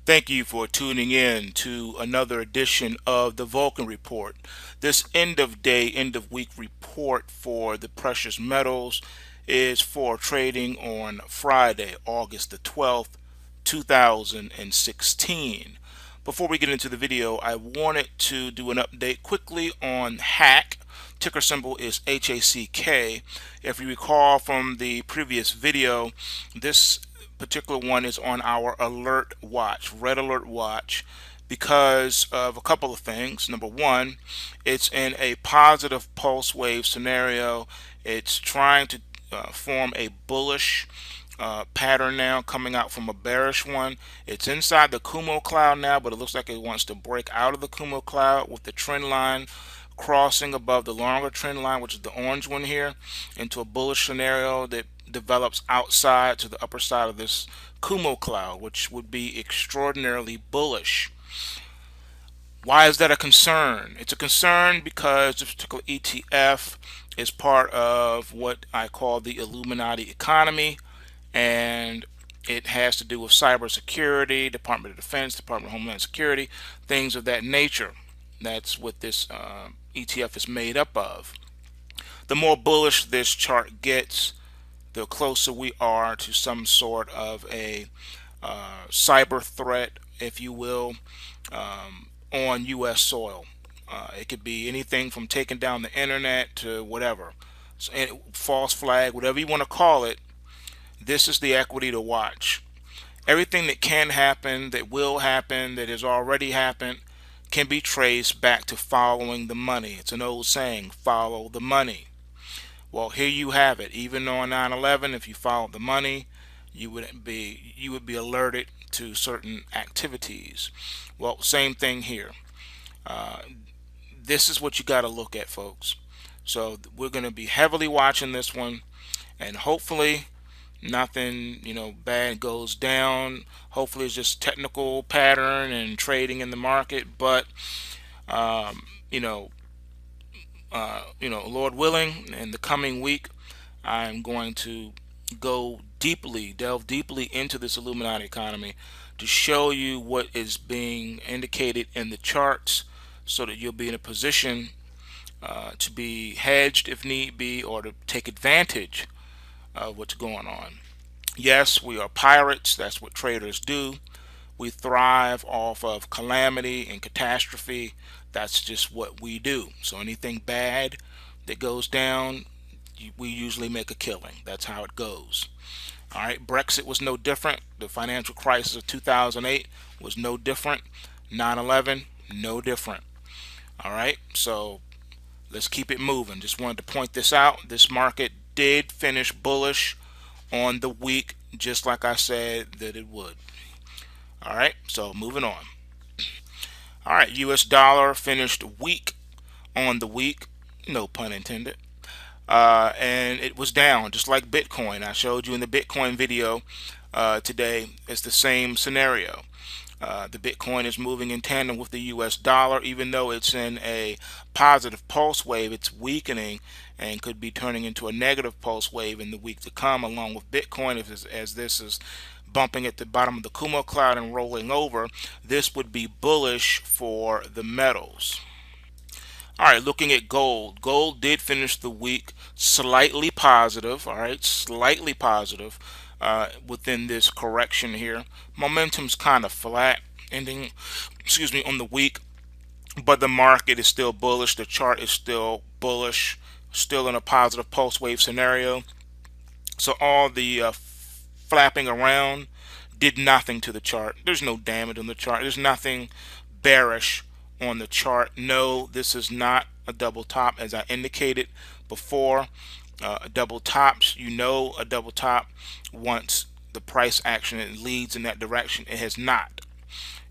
Thank you for tuning in to another edition of the Vulcan Report. This end of day, end of week report for the precious metals is for trading on Friday, August the 12th, 2016. Before we get into the video, I wanted to do an update quickly on Hack. Ticker symbol is HACK. If you recall from the previous video, this particular one is on our alert watch, red alert watch, because of a couple of things. Number one, it's in a positive pulse wave scenario. It's trying to form a bullish pattern now, coming out from a bearish one. It's inside the Kumo cloud now, but it looks like it wants to break out of the Kumo cloud with the trend line crossing above the longer trend line, which is the orange one here, into a bullish scenario that develops outside to the upper side of this Kumo cloud, which would be extraordinarily bullish. Why is that a concern? It's a concern because this particular ETF is part of what I call the Illuminati economy, and it has to do with cybersecurity, Department of Defense, Department of Homeland Security, things of that nature. That's what this ETF is made up of. The more bullish this chart gets, the closer we are to some sort of a cyber threat, if you will, on U.S. soil. It could be anything from taking down the internet to whatever. So, false flag, whatever you want to call it, this is the equity to watch. Everything that can happen, that will happen, that has already happened, can be traced back to following the money. It's an old saying, follow the money. Well, here you have it. Even on 9/11, if you followed the money, you would be alerted to certain activities. Well, same thing here. Uh, this is what you got to look at, folks. So we're going to be heavily watching this one, and hopefully nothing bad goes down. Hopefully it's just technical pattern and trading in the market. But um, you know, Lord willing, in the coming week, I'm going to delve deeply into this Illuminati economy to show you what is being indicated in the charts, so that you'll be in a position to be hedged if need be, or to take advantage of what's going on. Yes, we are pirates. That's what traders do. We thrive off of calamity and catastrophe. That's just what we do. So anything bad that goes down, we usually make a killing. That's how it goes. All right, Brexit was no different. The financial crisis of 2008 was no different. 9/11, no different. All right, so let's keep it moving. Just wanted to point this out. This market did finish bullish on the week, just like I said that it would. All right, so moving on. All right, US dollar finished weak on the week, no pun intended. And it was down just like Bitcoin. I showed you in the Bitcoin video today. It's the same scenario. The Bitcoin is moving in tandem with the US dollar. Even though it's in a positive pulse wave, it's weakening and could be turning into a negative pulse wave in the week to come, along with Bitcoin. As this is bumping at the bottom of the Kumo cloud and rolling over, this would be bullish for the metals. All right, looking at gold. Gold did finish the week slightly positive. All right, slightly positive within this correction here. Momentum's kind of flat ending, on the week, but the market is still bullish. The chart is still bullish, still in a positive pulse wave scenario. So all the flapping around did nothing to the chart. There's no damage on the chart. There's nothing bearish on the chart. No, this is not a double top, as I indicated before. Double tops, a double top once the price action leads in that direction. It has not.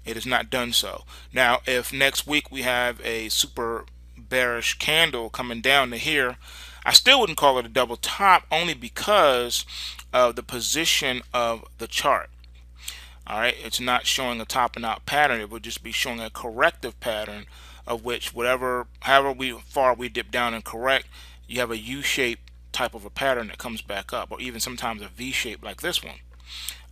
It has not done so. Now, if next week we have a super bearish candle coming down to here, I still wouldn't call it a double top, only because of the position of the chart. All right, it's not showing a topping out pattern. It would just be showing a corrective pattern, of which however far we dip down and correct, you have a U-shaped type of a pattern that comes back up, or even sometimes a V shape like this one.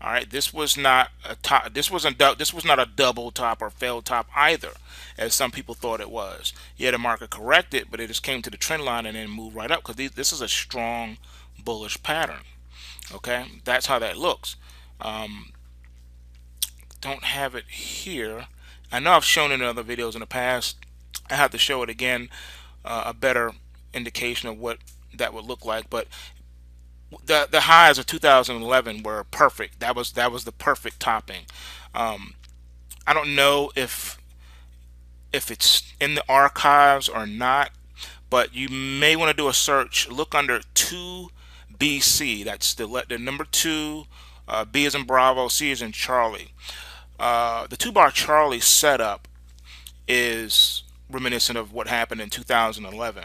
All right, this was not a top. This was not a double top or failed top either, as some people thought it was. Yeah, the market corrected, but it just came to the trend line and then moved right up because this is a strong bullish pattern. Okay, that's how that looks. Um, don't have it here. I know I've shown it in other videos in the past. I have to show it again, a better indication of what that would look like. But the highs of 2011 were perfect. That was the perfect topping. Um, I don't know if it's in the archives or not, but you may want to do a search. Look under 2BC. That's the number two. B is in Bravo, C is in Charlie. The two bar Charlie setup is reminiscent of what happened in 2011.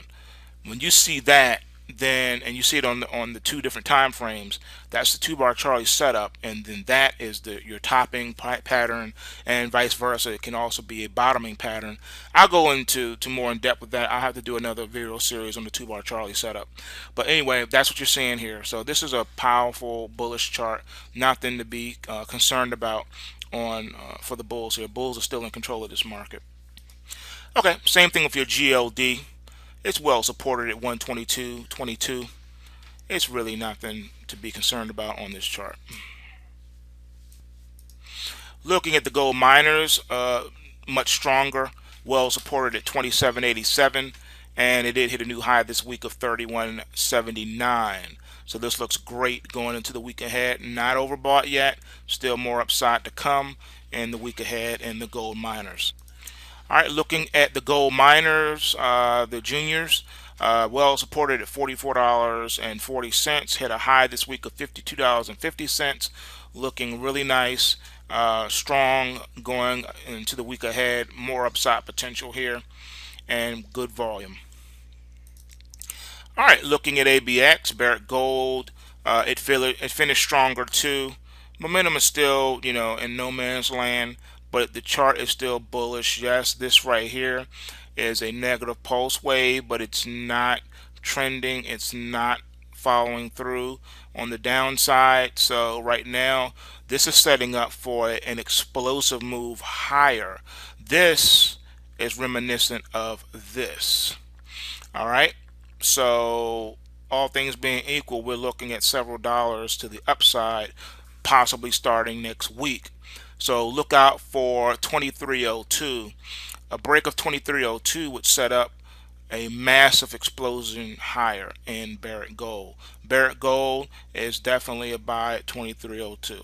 When you see that, then and you see it on the two different time frames, that's the two bar Charlie setup, and then that is your topping pattern, and vice versa. It can also be a bottoming pattern. I'll go into more in depth with that. I have to do another video series on the two bar Charlie setup. But anyway, that's what you're seeing here. So this is a powerful bullish chart. Nothing to be concerned about on for the bulls here. Bulls are still in control of this market. Okay, same thing with your GLD. It's well supported at 122.22. It's really nothing to be concerned about on this chart. Looking at the gold miners, much stronger, well supported at 27.87, and it did hit a new high this week of 31.79. So this looks great going into the week ahead. Not overbought yet, still more upside to come in the week ahead in the gold miners. All right, looking at the gold miners, the juniors, well supported at $44.40. Hit a high this week of $52.50. Looking really nice, strong going into the week ahead. More upside potential here and good volume. All right, looking at ABX, Barrett Gold, it finished stronger too. Momentum is still, in no man's land, but the chart is still bullish. Yes, this right here is a negative pulse wave, but it's not trending. It's not following through on the downside. So right now, this is setting up for an explosive move higher. This is reminiscent of this. All right. So all things being equal, we're looking at several dollars to the upside, possibly starting next week. So look out for 2302. A break of 2302 would set up a massive explosion higher in Barrett Gold. Barrett Gold is definitely a buy at 2302.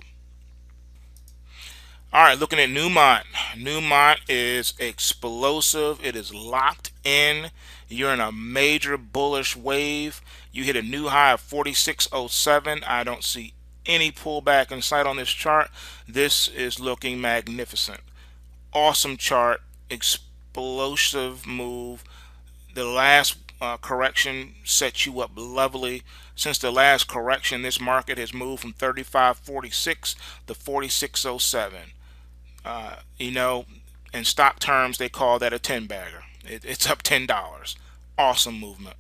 All right, looking at Newmont. Newmont is explosive. It is locked in. You're in a major bullish wave. You hit a new high of 46.07. I don't see any pullback in sight on this chart. This is looking magnificent. Awesome chart. Explosive move. The last correction set you up lovely. Since the last correction, this market has moved from 35.46 to 46.07. In stock terms, they call that a 10 bagger. It's up $10. Awesome movement.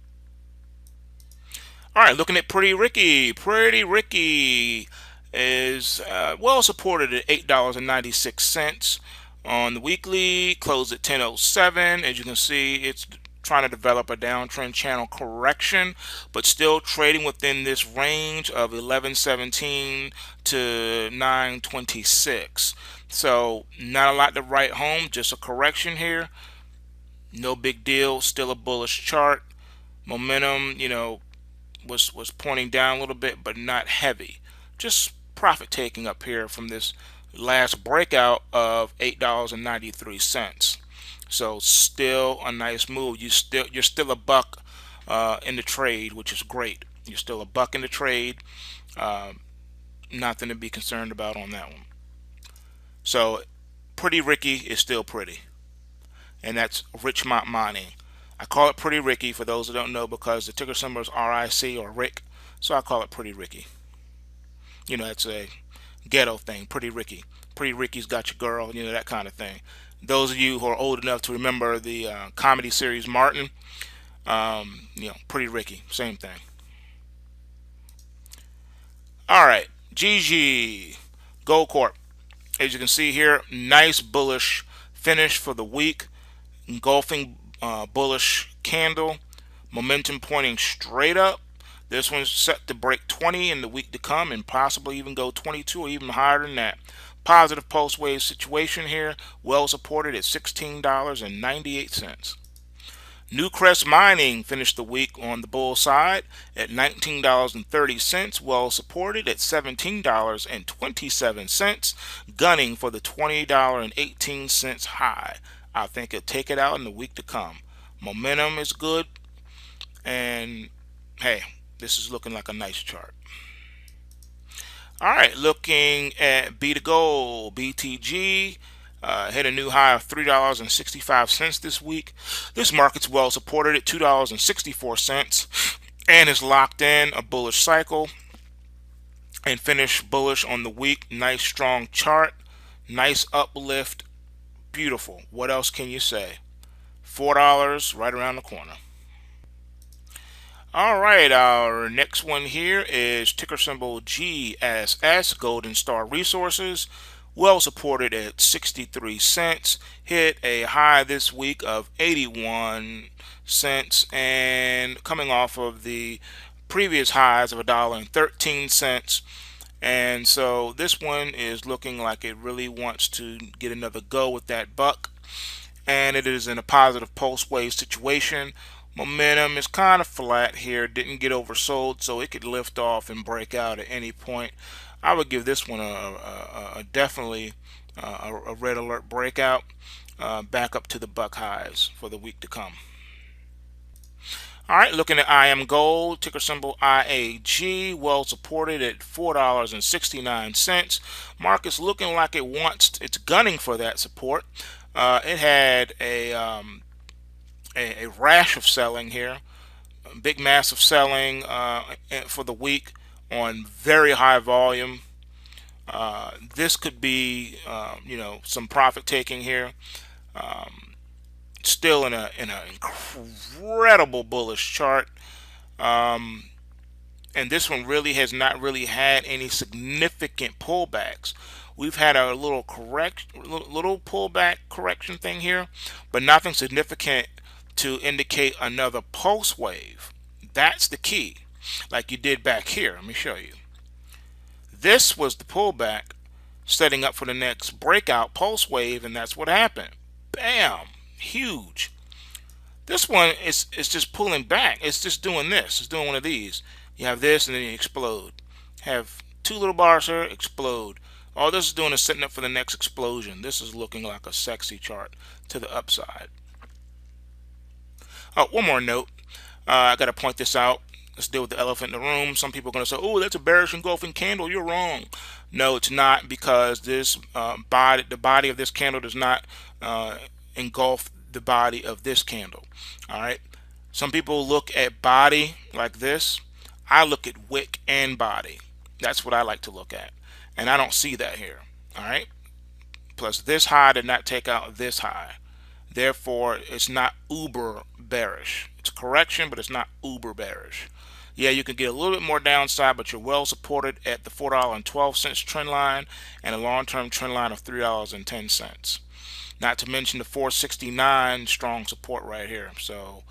All right, looking at Pretty Ricky. Pretty Ricky is well supported at $8.96 on the weekly. Closed at 10.07. As you can see, it's trying to develop a downtrend channel correction, but still trading within this range of 11.17 to 9.26. So not a lot to write home, just a correction here. No big deal. Still a bullish chart. Momentum, was pointing down a little bit, but not heavy. Just profit taking up here from this last breakout of $8.93. So still a nice move. You're still a buck in the trade, which is great. You're still a buck in the trade. Nothing to be concerned about on that one. So Pretty Ricky is still pretty, and that's Richmont Mining. I call it Pretty Ricky for those who don't know because the ticker symbol is RIC or Rick, so I call it Pretty Ricky. It's a ghetto thing, Pretty Ricky. Pretty Ricky's got your girl, that kind of thing. Those of you who are old enough to remember the comedy series Martin, Pretty Ricky, same thing. All right, GG Gold Corp. As you can see here, nice bullish finish for the week. Engulfing bullish candle. Momentum pointing straight up. This one's set to break 20 in the week to come and possibly even go 22 or even higher than that. Positive pulse wave situation here. Well supported at $16.98. Newcrest Mining finished the week on the bull side at $19.30, well supported at $17.27, gunning for the $20.18 high. I think it'll take it out in the week to come. Momentum is good, and hey, this is looking like a nice chart. All right, looking at B to Gold, BTG. Hit a new high of $3.65 this week. This market's well supported at $2.64 and is locked in a bullish cycle and finished bullish on the week. Nice strong chart, nice uplift, beautiful. What else can you say? $4 right around the corner. All right, our next one here is ticker symbol GSS, Golden Star Resources. Well supported at 63 cents. Hit a high this week of 81 cents and coming off of the previous highs of $1.13. And so this one is looking like it really wants to get another go with that buck. And it is in a positive pulse wave situation. Momentum is kind of flat here, didn't get oversold, so it could lift off and break out at any point. I would give this one a definitely a red alert breakout, back up to the buck highs for the week to come. All right, looking at IM Gold, ticker symbol IAG, well supported at $4.69. Market's looking like it's gunning for that support. It had a rash of selling here, a big massive selling for the week on very high volume. This could be some profit taking here. Still in an incredible bullish chart, and this one really has not really had any significant pullbacks. We've had a little pullback correction thing here, but nothing significant to indicate another pulse wave. That's the key, like you did back here. Let me show you. This was the pullback setting up for the next breakout pulse wave, and that's what happened. Bam, huge. This one is just pulling back. It's just doing this. It's doing one of these. You have this and then you explode. Have two little bars here, explode. All this is doing is setting up for the next explosion. This is looking like a sexy chart to the upside. Oh, one more note. I got to point this out. Let's deal with the elephant in the room. Some people are going to say, oh, that's a bearish engulfing candle. You're wrong. No, it's not, because this the body of this candle does not engulf the body of this candle. All right. Some people look at body like this. I look at wick and body. That's what I like to look at. And I don't see that here. All right. Plus, this high did not take out this high. Therefore, it's not uber bearish. It's a correction, but it's not uber bearish. Yeah, you can get a little bit more downside, but you're well supported at the $4.12 trend line and a long-term trend line of $3.10. Not to mention the 469 strong support right here. So,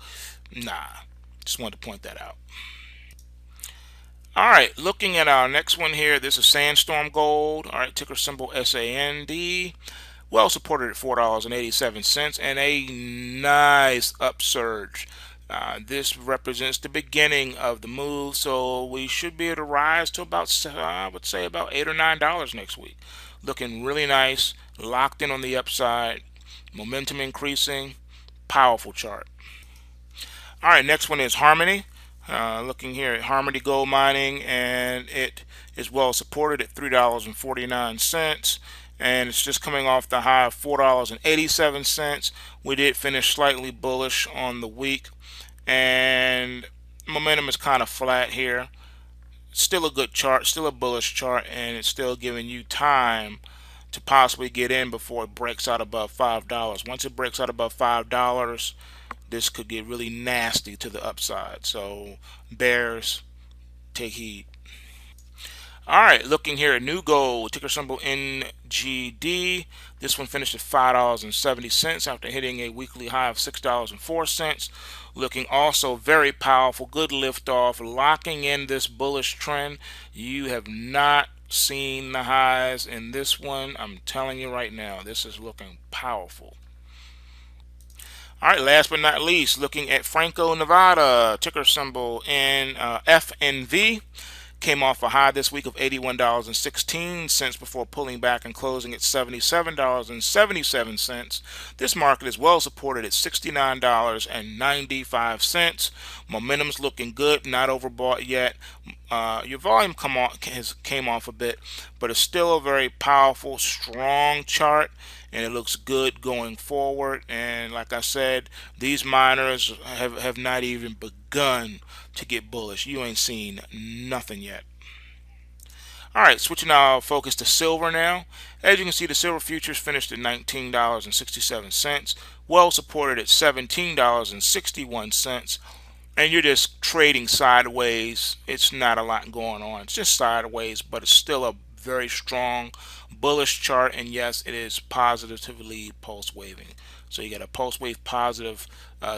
just wanted to point that out. All right, looking at our next one here, this is Sandstorm Gold. All right, ticker symbol SAND. Well supported at $4.87 and a nice upsurge. This represents the beginning of the move, so we should be able to rise to about, I would say, about $8 or $9 next week. Looking really nice, locked in on the upside, momentum increasing, powerful chart. All right, next one is Harmony. Looking here at Harmony Gold Mining, and it is well supported at $3.49. And it's just coming off the high of $4.87. We did finish slightly bullish on the week, and momentum is kind of flat here. Still a good chart, still a bullish chart, and it's still giving you time to possibly get in before it breaks out above $5. Once it breaks out above $5, this could get really nasty to the upside. So bears, take heed. All right, looking here at New Gold, ticker symbol NGD. This one finished at $5.70 after hitting a weekly high of $6.04. Looking also very powerful, good liftoff, locking in this bullish trend. You have not seen the highs in this one. I'm telling you right now, this is looking powerful. All right, last but not least, looking at Franco, Nevada, ticker symbol FNV. Came off a high this week of $81.16 before pulling back and closing at $77.77. This market is well supported at $69.95. Momentum's looking good, not overbought yet. Your volume came off a bit, but it's still a very powerful, strong chart, and it looks good going forward. And like I said, these miners have not even begun to get bullish. You ain't seen nothing yet. All right, switching our focus to silver now. As you can see, the silver futures finished at $19.67, well supported at $17.61, and you're just trading sideways. It's not a lot going on. It's just sideways, but it's still a very strong bullish chart, and yes, it is positively pulse waving. So you got a pulse wave positive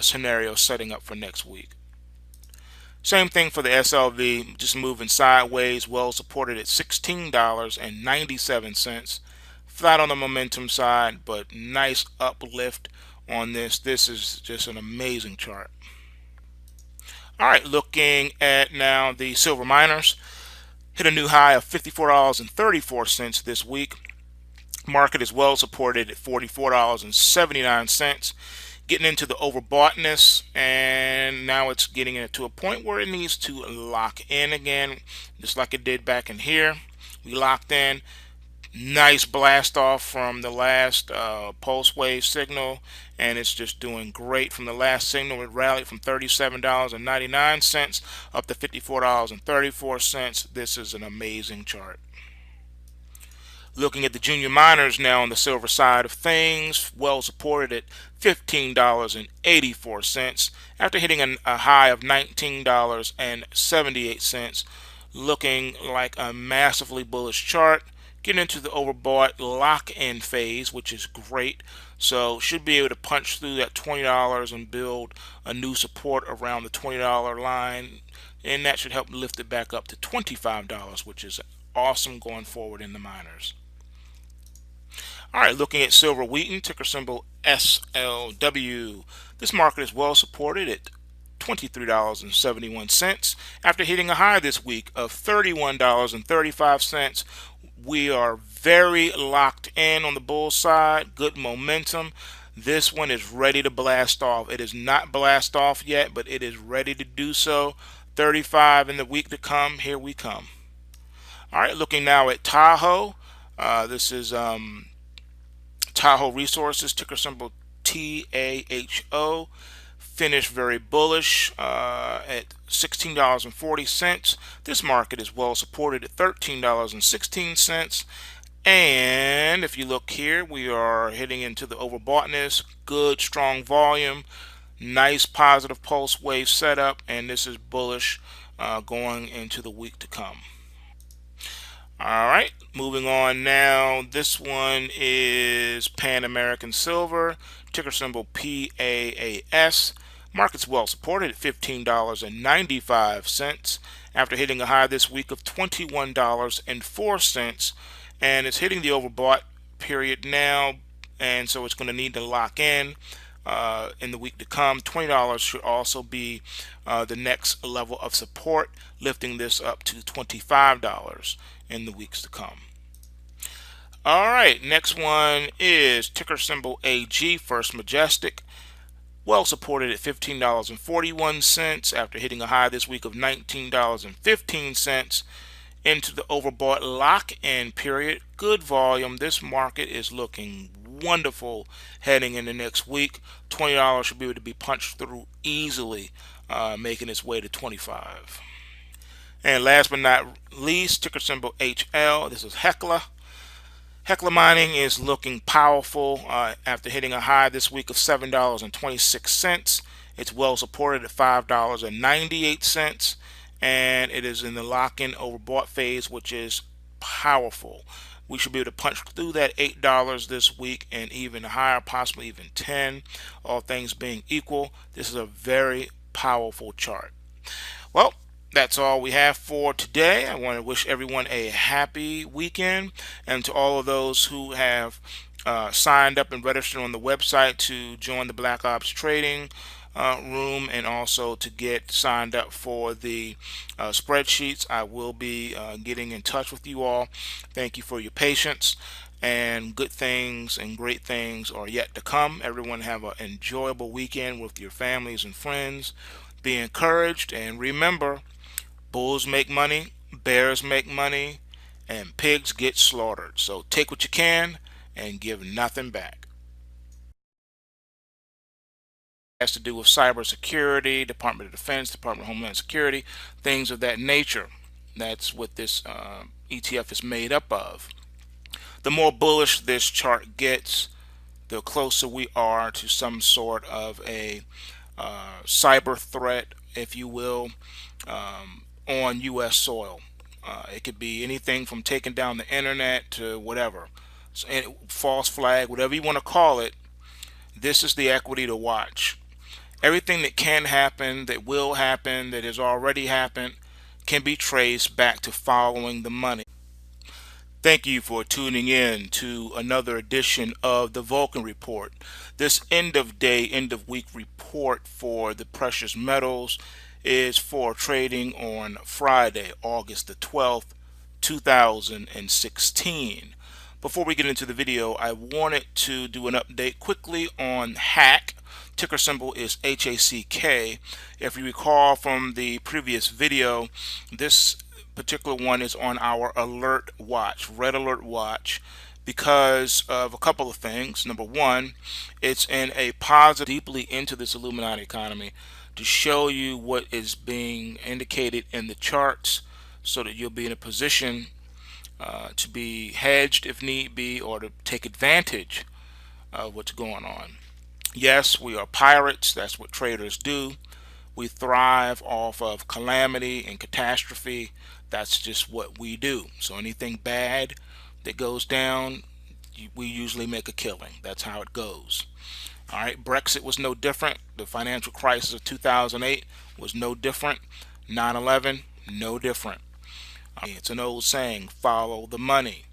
scenario setting up for next week. Same thing for the SLV, just moving sideways, well supported at $16.97. Flat on the momentum side, but nice uplift on this. This is just an amazing chart. All right, looking at now the silver miners. Hit a new high of $54.34 this week. Market is well supported at $44.79. Getting into the overboughtness, and now it's getting to a point where it needs to lock in again, just like it did back in here. We locked in. Nice blast off from the last pulse wave signal, and it's just doing great. From the last signal, it rallied from $37.99 up to $54.34. This is an amazing chart. Looking at the junior miners now on the silver side of things, well supported at $15.84 after hitting a high of $19.78. Looking like a massively bullish chart. Getting into the overbought lock-in phase, which is great. So should be able to punch through that $20 and build a new support around the $20 line, and that should help lift it back up to $25, which is awesome going forward in the miners. All right, looking at silver wheaton, ticker symbol SLW. This market is well supported at $23.71 after hitting a high this week of $31.35. We are very locked in on the bull side, good momentum. This one is ready to blast off. It is not blast off yet, but it is ready to do so. 35 in the week to come. Here we come. All right, looking now at Tahoe. This is Tahoe Resources, ticker symbol TAHO. Finished very bullish at $16.40. This market is well supported at $13.16. And if you look here, we are heading into the overboughtness. Good, strong volume. Nice positive pulse wave setup. And this is bullish going into the week to come. All right, moving on now. This one is Pan American Silver, ticker symbol PAAS. Market's well supported at $15.95 after hitting a high this week of $21.04, and it's hitting the overbought period now, and so it's going to need to lock in the week to come. $20 should also be the next level of support, lifting this up to $25 in the weeks to come. All right, next one is ticker symbol AG, First Majestic. Well supported at $15.41 after hitting a high this week of $19.15 into the overbought lock-in period. Good volume. This market is looking wonderful heading into next week. $20 should be able to be punched through easily, making its way to $25. And last but not least, ticker symbol HL. This is Hecla. Hecla Mining is looking powerful after hitting a high this week of $7.26. It's well supported at $5.98. and it is in the lock-in overbought phase, which is powerful. We should be able to punch through that $8 this week and even higher, possibly even 10, all things being equal. This is a very powerful chart. Well, that's all we have for today. I want to wish everyone a happy weekend, and to all of those who have signed up and registered on the website to join the Black Ops Trading room, and also to get signed up for the spreadsheets. I will be getting in touch with you all. Thank you for your patience, and good things and great things are yet to come. Everyone have an enjoyable weekend with your families and friends. Be encouraged, and remember, bulls make money, bears make money, and pigs get slaughtered. So take what you can and give nothing back. Has to do with cybersecurity, Department of Defense, Department of Homeland Security, things of that nature. That's what this ETF is made up of. The more bullish this chart gets, the closer we are to some sort of a cyber threat, if you will, on U.S. soil. It could be anything from taking down the internet to whatever. So, false flag, whatever you want to call it, this is the equity to watch. Everything that can happen, that will happen, that has already happened, can be traced back to following the money. Thank you for tuning in to another edition of the Vulcan Report. This end of day, end of week report for the precious metals is for trading on Friday, August the 12th, 2016. Before we get into the video, I wanted to do an update quickly on HACK. Ticker symbol is HACK. If you recall from the previous video, this particular one is on our alert watch, red alert watch, because of a couple of things. Number one, it's in a positive deeply into this Illuminati economy to show you what is being indicated in the charts, so that you'll be in a position to be hedged if need be, or to take advantage of what's going on. Yes, we are pirates. That's what traders do. We thrive off of calamity and catastrophe. That's just what we do. So anything bad that goes down, we usually make a killing. That's how it goes. All right, Brexit was no different. The financial crisis of 2008 was no different. 9/11, no different. It's an old saying, follow the money.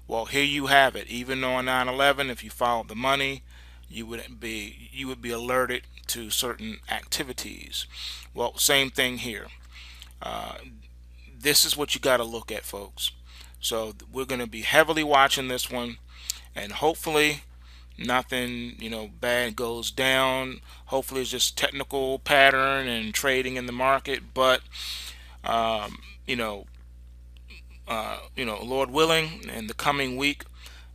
Well, here you have it. Even on 9/11, if you followed the money, you would be alerted to certain activities. Well, same thing here. This is what you got to look at, folks. So we're going to be heavily watching this one, and hopefully nothing bad goes down. Hopefully it's just technical pattern and trading in the market, but Lord willing, in the coming week,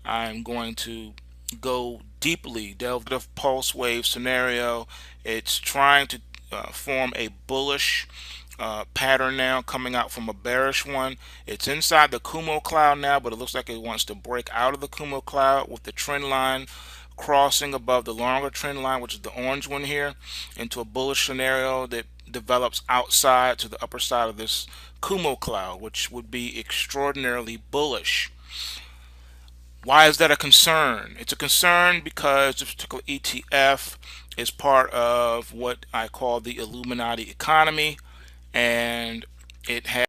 I'm going to go deeply, delve into the pulse wave scenario. It's trying to form a bullish pattern now, coming out from a bearish one. It's inside the Kumo cloud now, but it looks like it wants to break out of the Kumo cloud, with the trend line crossing above the longer trend line, which is the orange one here, into a bullish scenario that develops outside to the upper side of this Kumo cloud, which would be extraordinarily bullish. Why is that a concern? It's a concern because this particular ETF is part of what I call the Illuminati economy, and it has